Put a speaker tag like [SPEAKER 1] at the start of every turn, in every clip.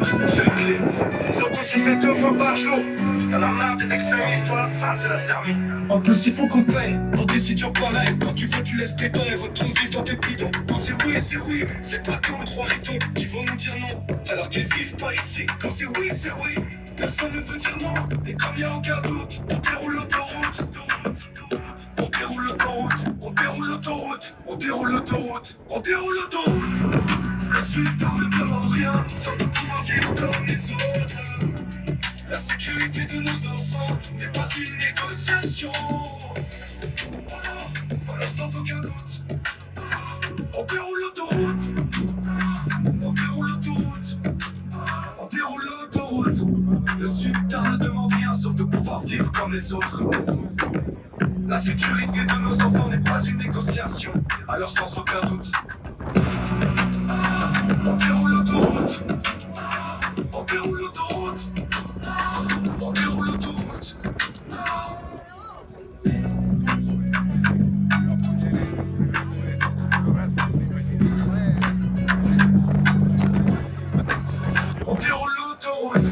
[SPEAKER 1] minutes, c'est le clé. Surtout si c'est 2 fois par jour. Y'en a marre des extrémistes, toi, face à la sermie. En plus, il faut qu'on paye pour des situations pareilles. Quand tu veux, tu laisses péter et retournes vivre dans tes bidons. Quand c'est oui, c'est pas deux ou trois ritons qui vont nous dire non, alors qu'ils vivent pas ici. Quand c'est oui, personne ne veut dire non. Et comme y'a aucun doute, on déroule l'autoroute. On déroule l'autoroute, on déroule l'autoroute, on déroule l'autoroute, on déroule l'autoroute. Le sultan ne demande rien, sauf de pouvoir vivre comme les autres. La sécurité de nos enfants n'est pas une négociation. Voilà, sans aucun doute. On déroule l'autoroute. On déroule l'autoroute. On déroule l'autoroute. Le sultan ne demande rien sauf de pouvoir vivre comme les autres. La sécurité de nos enfants n'est pas une négociation. Alors sans aucun doute. On déroule l'autoroute. On déroule l'autoroute. On déroule l'autoroute. On déroule l'autoroute.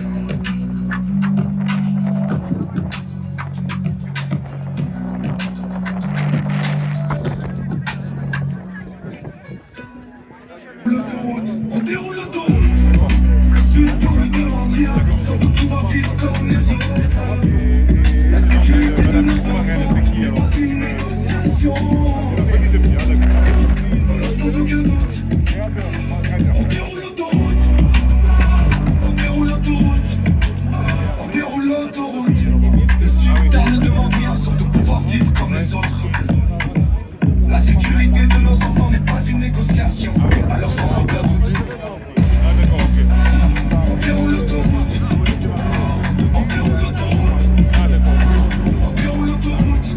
[SPEAKER 1] L'autoroute, on déroule l'autoroute. Le sultan ne demande rien, sauf de pouvoir vivre comme les autres. La sécurité de nos enfants n'est pas une négociation. Voilà, sans aucun doute. On déroule l'autoroute. On déroule l'autoroute. On déroule l'autoroute. Le sultan ne demande rien, sauf de pouvoir vivre comme les autres. La sécurité de nos enfants n'est pas une négociation. Alors sans aucun doute. On déroule l'autoroute. On déroule l'autoroute. On déroule l'autoroute. On déroule l'autoroute.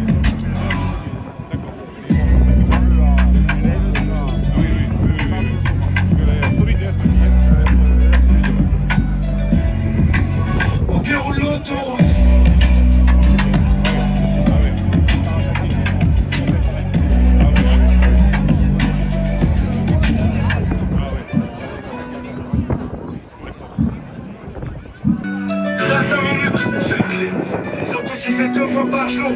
[SPEAKER 1] C'est le clé. Surtout si c'est 2 fois par jour.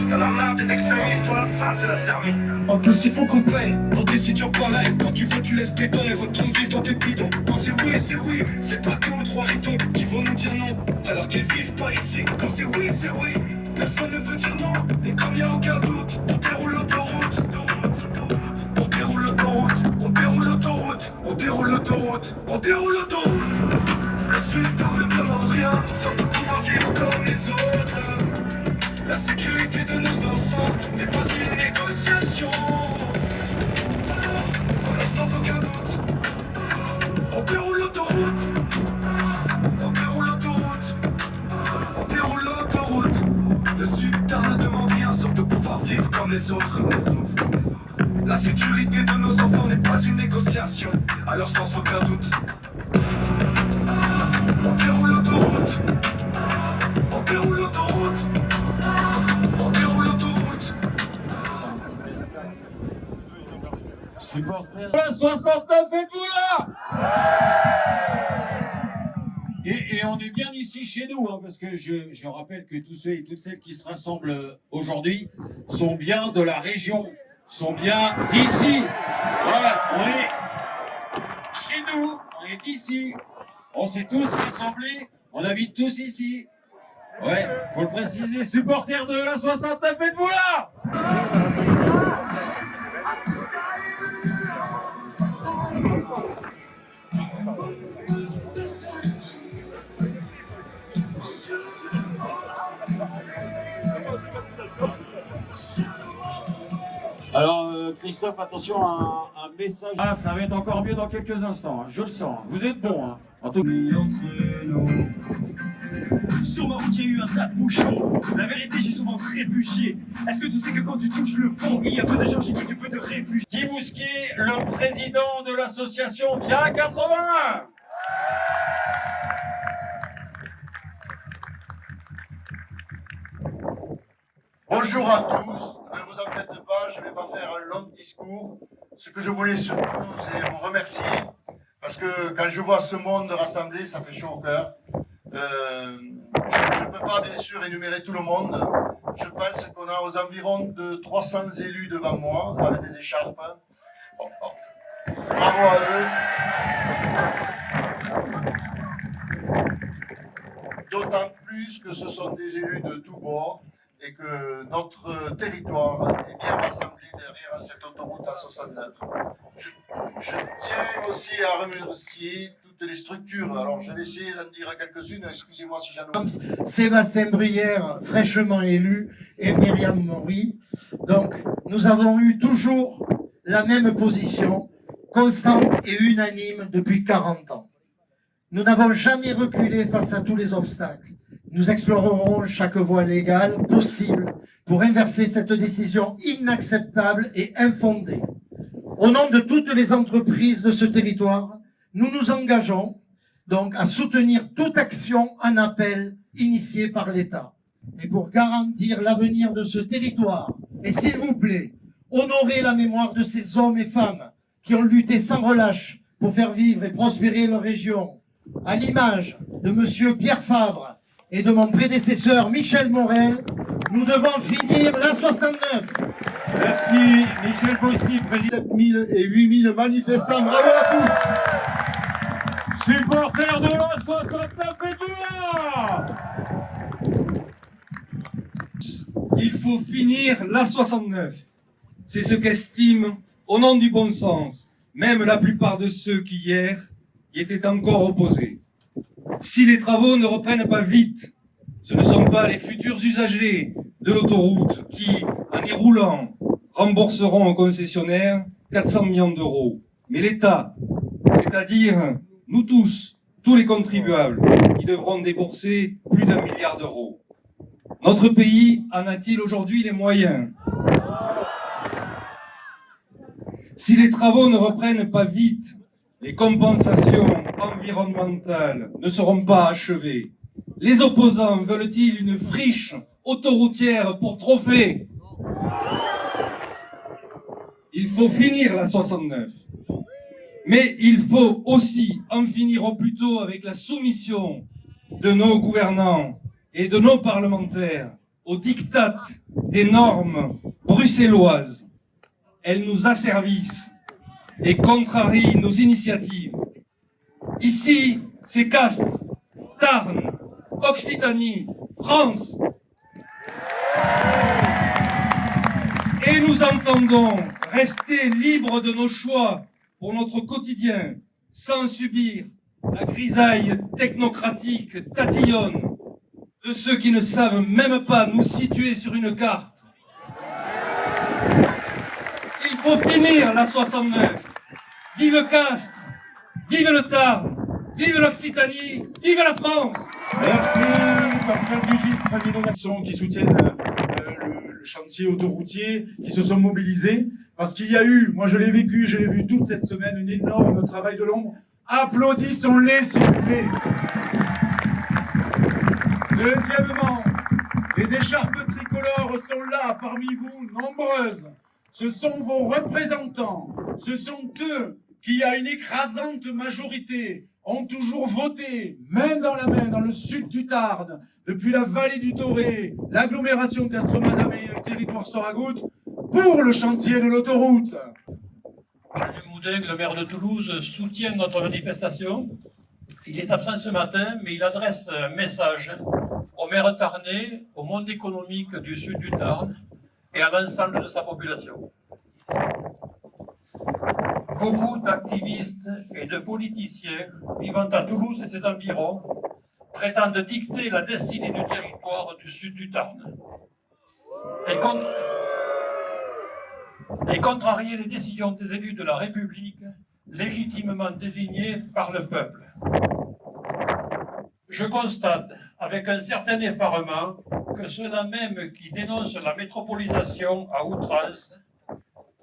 [SPEAKER 1] Y'en a marre des extrémistes, toi, face à la sermie. En plus, il faut qu'on paye pour des situations pareilles. Quand tu veux, tu laisses péter et retournes vivre dans tes bidons. Quand c'est oui, c'est pas 2 ou 3 ritons qui vont nous dire non, alors qu'ils vivent pas ici. Quand c'est oui, personne ne veut dire non. Et comme y'a aucun doute, on déroule l'autoroute. On déroule l'autoroute, on déroule l'autoroute, on déroule l'autoroute, on déroule l'autoroute. Le sultan ne demande rien, sauf de pouvoir vivre comme les autres. La sécurité de nos enfants n'est pas une négociation. Voilà, sans aucun doute. On déroule l'autoroute. On déroule l'autoroute. On déroule l'autoroute. Le sultan ne demande rien, sauf de pouvoir vivre comme les autres. La sécurité de nos enfants n'est pas une négociation. Alors sans aucun doute. On déroule l'autoroute. On déroule l'autoroute. On déroule l'autoroute.
[SPEAKER 2] Supporters. La 69, êtes-vous là? Et on est bien ici chez nous, hein, parce que je rappelle que tous ceux et toutes celles qui se rassemblent aujourd'hui sont bien de la région, sont bien d'ici. Voilà, on est chez nous, on est d'ici. On s'est tous rassemblés, on habite tous ici. Ouais, faut le préciser. Supporters de la 69, êtes-vous là? Alors, Christophe, attention, un message. Ah, ça va être encore mieux dans quelques instants, hein, je le sens. Vous êtes bon, hein. En tout...
[SPEAKER 3] Sur ma route, il y a eu un tas de bouchons. La vérité, j'ai souvent trébuché. Est-ce que tu sais que quand tu touches le fond, il y a peu de gens chez qui tu peux te réfugier?
[SPEAKER 2] Guy Bousquier, le président de l'association Via 81.
[SPEAKER 4] Bonjour à tous, ne vous en faites pas, je ne vais pas faire un long discours. Ce que je voulais surtout, c'est vous remercier Parce que quand je vois ce monde rassemblé, ça fait chaud au cœur. Je ne peux pas bien sûr énumérer tout le monde. Je pense qu'on a aux environs de 300 élus devant moi, avec des écharpes. Bon. Bravo à eux. D'autant plus que ce sont des élus de tous bords et que notre territoire est bien rassemblé derrière cette autoroute A69. Je tiens aussi à remercier toutes les structures. Alors je vais essayer d'en dire quelques-unes, excusez-moi si j'en oublie.
[SPEAKER 5] Sébastien Bruyère, fraîchement élu, et Myriam Maury. Donc, nous avons eu toujours la même position, constante et unanime depuis 40 ans. Nous n'avons jamais reculé face à tous les obstacles. Nous explorerons chaque voie légale possible pour inverser cette décision inacceptable et infondée. Au nom de toutes les entreprises de ce territoire, nous nous engageons donc à soutenir toute action en appel initiée par l'État. Et pour garantir l'avenir de ce territoire, et s'il vous plaît, honorer la mémoire de ces hommes et femmes qui ont lutté sans relâche pour faire vivre et prospérer leur région, à l'image de monsieur Pierre Fabre et de mon prédécesseur Michel Morel, nous devons finir l'A69.
[SPEAKER 2] Merci Michel Bossy, président.
[SPEAKER 4] 7000 et 8000 manifestants, bravo à tous!
[SPEAKER 2] Supporters de l'A69 et du là.
[SPEAKER 3] Il faut finir l'A69. C'est ce qu'estiment, au nom du bon sens, même la plupart de ceux qui hier y étaient encore opposés. Si les travaux ne reprennent pas vite, ce ne sont pas les futurs usagers de l'autoroute qui, en y roulant, rembourseront aux concessionnaires 400 millions d'euros, mais l'État, c'est-à-dire nous tous les contribuables, qui devront débourser plus d'1 milliard d'euros. Notre pays en a-t-il aujourd'hui les moyens? Si les travaux ne reprennent pas vite, les compensations environnementales ne seront pas achevées. Les opposants veulent-ils une friche autoroutière pour trophée? Il faut finir la 69. Mais il faut aussi en finir au plus tôt avec la soumission de nos gouvernants et de nos parlementaires aux diktats des normes bruxelloises. Elles nous asservissent et contrarient nos initiatives. Ici, c'est Castres, Tarn, Occitanie, France. Et nous entendons rester libres de nos choix pour notre quotidien, sans subir la grisaille technocratique tatillonne de ceux qui ne savent même pas nous situer sur une carte. Il faut finir la 69. Vive Castres, vive le Tarn, vive l'Occitanie, vive la France.
[SPEAKER 2] Merci Pascal Dugis, président
[SPEAKER 6] d'action qui soutiennent le chantier autoroutier, qui se sont mobilisés, parce qu'il y a eu, moi je l'ai vécu, je l'ai vu toute cette semaine, un énorme travail de l'ombre. Applaudissons-les s'il vous plaît. Deuxièmement, les écharpes tricolores sont là, parmi vous, nombreuses. Ce sont vos représentants, ce sont eux qui, à une écrasante majorité, ont toujours voté, main dans la main, dans le sud du Tarn, depuis la vallée du Toré, l'agglomération Castres-Mazamet et le territoire Soragout, pour le chantier de l'autoroute.
[SPEAKER 7] Le Moudin, le maire de Toulouse, soutient notre manifestation. Il est absent ce matin, mais il adresse un message au maire tarnais, au monde économique du sud du Tarn et à l'ensemble de sa population. Beaucoup d'activistes et de politiciens vivant à Toulouse et ses environs prétendent dicter la destinée du territoire du sud du Tarn et contrarier les décisions des élus de la République légitimement désignés par le peuple. Je constate avec un certain effarement que ceux-là même qui dénoncent la métropolisation à outrance,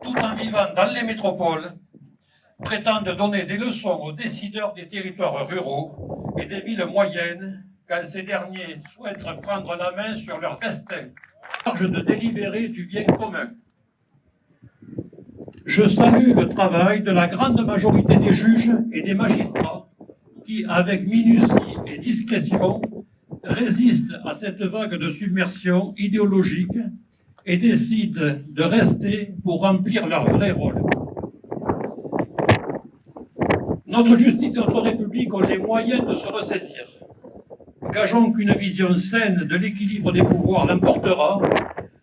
[SPEAKER 7] tout en vivant dans les métropoles, prétendent donner des leçons aux décideurs des territoires ruraux et des villes moyennes quand ces derniers souhaitent prendre la main sur leur destin, charge de délibérer du bien commun. Je salue le travail de la grande majorité des juges et des magistrats qui, avec minutie et discrétion, résistent à cette vague de submersion idéologique et décident de rester pour remplir leur vrai rôle. Notre justice et notre République ont les moyens de se ressaisir. Gageons qu'une vision saine de l'équilibre des pouvoirs l'emportera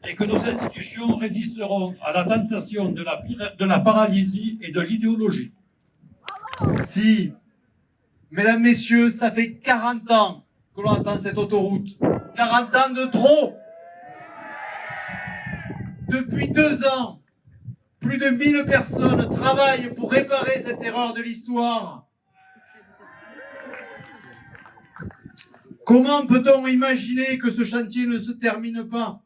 [SPEAKER 7] et que nos institutions résisteront à la tentation de la paralysie et de l'idéologie.
[SPEAKER 8] Si, mesdames, messieurs, ça fait 40 ans que l'on attend cette autoroute. 40 ans de trop. Depuis 2 ans, plus de 1000 personnes travaillent pour réparer cette erreur de l'histoire. Comment peut-on imaginer que ce chantier ne se termine pas?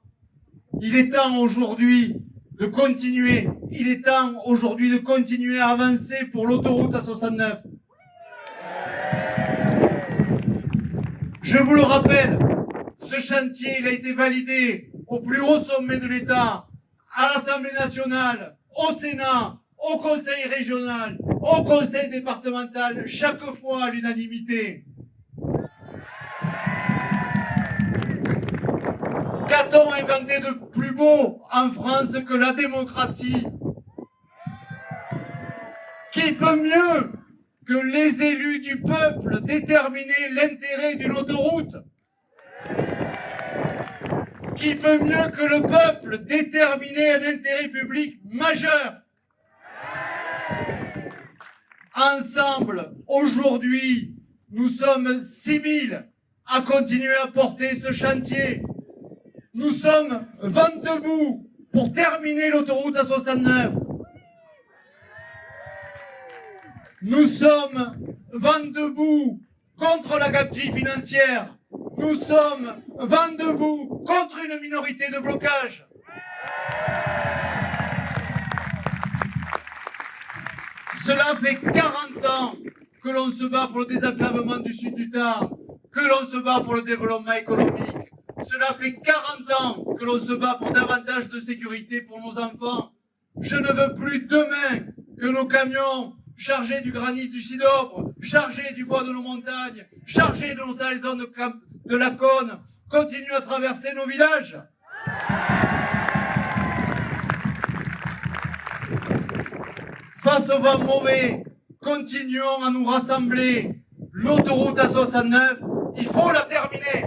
[SPEAKER 8] Il est temps aujourd'hui de continuer. Il est temps aujourd'hui de continuer à avancer pour l'autoroute A69. Je vous le rappelle, ce chantier il a été validé au plus haut sommet de l'État, à l'Assemblée nationale, au Sénat, au Conseil régional, au Conseil départemental, chaque fois à l'unanimité. Qu'a-t-on inventé de plus beau en France que la démocratie? Qui peut mieux que les élus du peuple déterminer l'intérêt d'une autoroute? Qui peut mieux que le peuple déterminer un intérêt public majeur? Ensemble, aujourd'hui, nous sommes 6000 à continuer à porter ce chantier. Nous sommes vent debout pour terminer l'autoroute A69. Nous sommes vent debout contre la gabegie financière. Nous sommes vent debout contre une minorité de blocage. Cela fait 40 ans que l'on se bat pour le désenclavement du sud du Tarn, que l'on se bat pour le développement économique. Cela fait 40 ans que l'on se bat pour davantage de sécurité pour nos enfants. Je ne veux plus demain que nos camions chargés du granit du Sidobre, chargés du bois de nos montagnes, chargés de nos salaisons de la Cône, continuent à traverser nos villages. Face au vent mauvais, continuons à nous rassembler. L'autoroute A69, il faut la terminer.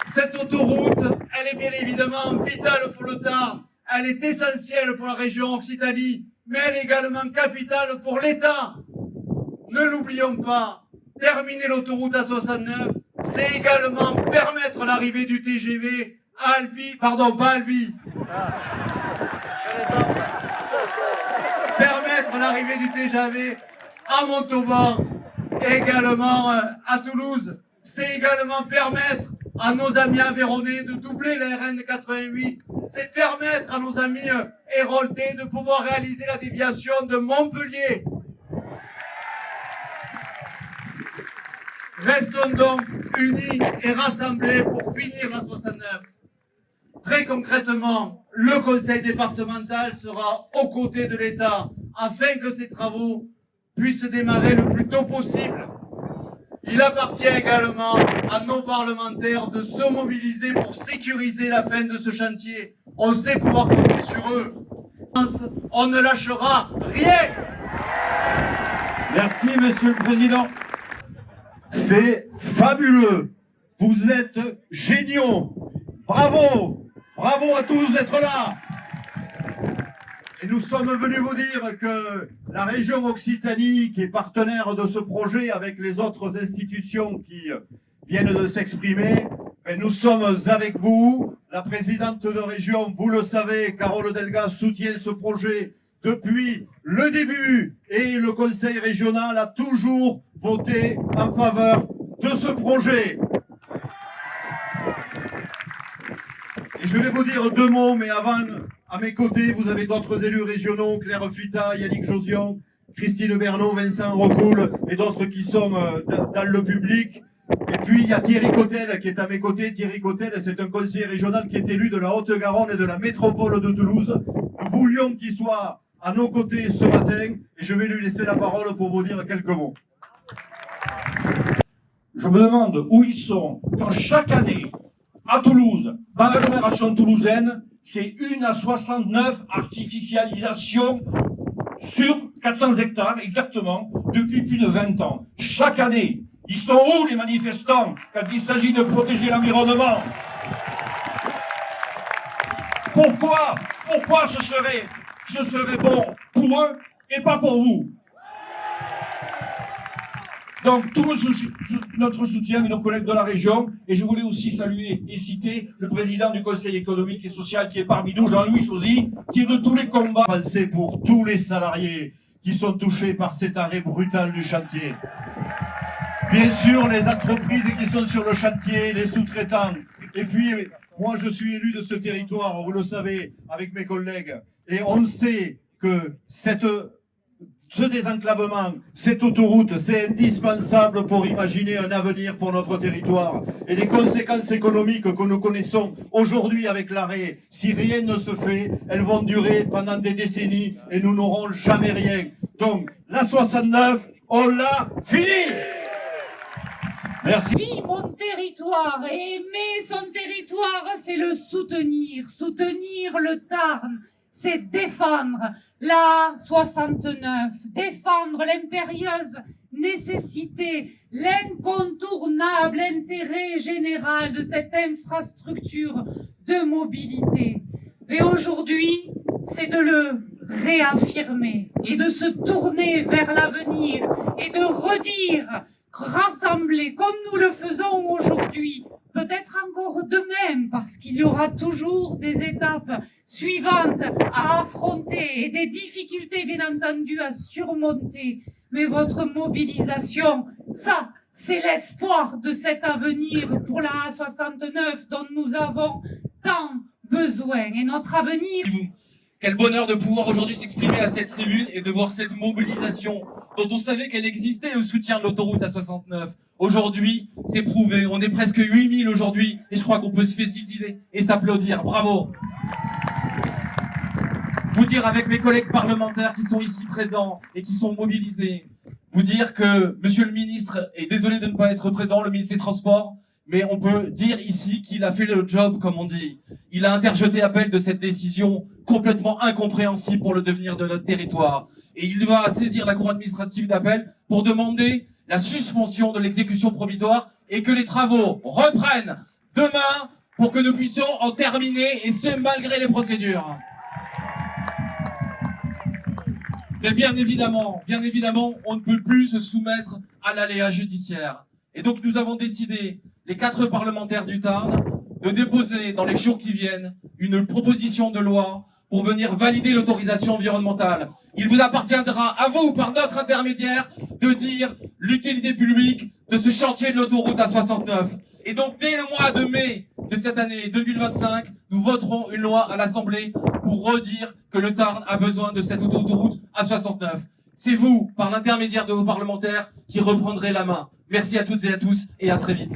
[SPEAKER 8] Cette autoroute, elle est bien évidemment vitale pour le Tarn, elle est essentielle pour la région Occitanie, mais elle est également capitale pour l'État. Ne l'oublions pas, terminer l'autoroute A69, c'est également permettre l'arrivée du TGV à Albi, pardon, pas Albi. Permettre l'arrivée du TGV à Montauban, également à Toulouse. C'est également permettre à nos amis aveyronnais de doubler la RN 88. C'est permettre à nos amis héroltais de pouvoir réaliser la déviation de Montpellier. Restons donc unis et rassemblés pour finir la 69. Très concrètement, le conseil départemental sera aux côtés de l'État afin que ces travaux puissent démarrer le plus tôt possible. Il appartient également à nos parlementaires de se mobiliser pour sécuriser la fin de ce chantier. On sait pouvoir compter sur eux. On ne lâchera rien.
[SPEAKER 2] Merci, Monsieur le Président. C'est fabuleux. Vous êtes géniaux. Bravo. Bravo à tous d'être là. Et nous sommes venus vous dire que la région Occitanie, qui est partenaire de ce projet avec les autres institutions qui viennent de s'exprimer, nous sommes avec vous. La présidente de région, vous le savez, Carole Delga, soutient ce projet depuis le début et le conseil régional a toujours voté en faveur de ce projet. Et je vais vous dire 2 mots, mais avant, à mes côtés, vous avez d'autres élus régionaux, Claire Futa, Yannick Josion, Christine Bernot, Vincent Recoul et d'autres qui sont dans le public.
[SPEAKER 9] Et puis il y a Thierry Cotel qui est à mes côtés. Thierry Cotel, c'est un conseiller régional qui est élu de la Haute-Garonne et de la métropole de Toulouse. Nous voulions qu'il soit à nos côtés ce matin et je vais lui laisser la parole pour vous dire quelques mots.
[SPEAKER 10] Je me demande où ils sont quand chaque année, à Toulouse, dans l'agglomération toulousaine, c'est 1 à 69 artificialisations sur 400 hectares, exactement, depuis plus de 20 ans. Chaque année. Ils sont où les manifestants quand il s'agit de protéger l'environnement? Pourquoi ce serait bon pour eux et pas pour vous? Donc, tout notre soutien et nos collègues de la région. Et je voulais aussi saluer et citer le président du Conseil économique et social qui est parmi nous, Jean-Louis Chauzy, qui est de tous les combats.
[SPEAKER 9] Pensez pour tous les salariés qui sont touchés par cet arrêt brutal du chantier. Bien sûr, les entreprises qui sont sur le chantier, les sous-traitants. Et puis, moi, je suis élu de ce territoire, vous le savez, avec mes collègues. Et on sait que ce désenclavement, cette autoroute, c'est indispensable pour imaginer un avenir pour notre territoire. Et les conséquences économiques que nous connaissons aujourd'hui avec l'arrêt, si rien ne se fait, elles vont durer pendant des décennies et nous n'aurons jamais rien. Donc, la 69, on l'a fini! Merci.
[SPEAKER 11] Vie mon territoire et aimer son territoire, c'est le soutenir. Soutenir le Tarn, c'est défendre la 69, défendre l'impérieuse nécessité, l'incontournable intérêt général de cette infrastructure de mobilité. Et aujourd'hui, c'est de le réaffirmer et de se tourner vers l'avenir et de redire, rassembler comme nous le faisons aujourd'hui, peut-être encore demain, parce qu'il y aura toujours des étapes suivantes à affronter et des difficultés bien entendu à surmonter. Mais votre mobilisation, ça, c'est l'espoir de cet avenir pour la A69 dont nous avons tant besoin. Et notre avenir...
[SPEAKER 12] Quel bonheur de pouvoir aujourd'hui s'exprimer à cette tribune et de voir cette mobilisation dont on savait qu'elle existait au soutien de l'autoroute A69. Aujourd'hui, c'est prouvé. On est presque 8000 aujourd'hui et je crois qu'on peut se féliciter et s'applaudir. Bravo! Vous dire avec mes collègues parlementaires qui sont ici présents et qui sont mobilisés, vous dire que monsieur le ministre est désolé de ne pas être présent, le ministre des Transports, mais on peut dire ici qu'il a fait le job, comme on dit. Il a interjeté appel de cette décision complètement incompréhensible pour le devenir de notre territoire. Et il va saisir la cour administrative d'appel pour demander la suspension de l'exécution provisoire et que les travaux reprennent demain pour que nous puissions en terminer, et ce, malgré les procédures. Mais bien évidemment, on ne peut plus se soumettre à l'aléa judiciaire. Et donc nous avons décidé, les 4 parlementaires du Tarn, de déposer dans les jours qui viennent une proposition de loi pour venir valider l'autorisation environnementale. Il vous appartiendra à vous, par notre intermédiaire, de dire l'utilité publique de ce chantier de l'autoroute A69. Et donc dès le mois de mai de cette année 2025, nous voterons une loi à l'Assemblée pour redire que le Tarn a besoin de cette autoroute A69. C'est vous, par l'intermédiaire de vos parlementaires, qui reprendrez la main. Merci à toutes et à tous et à très vite.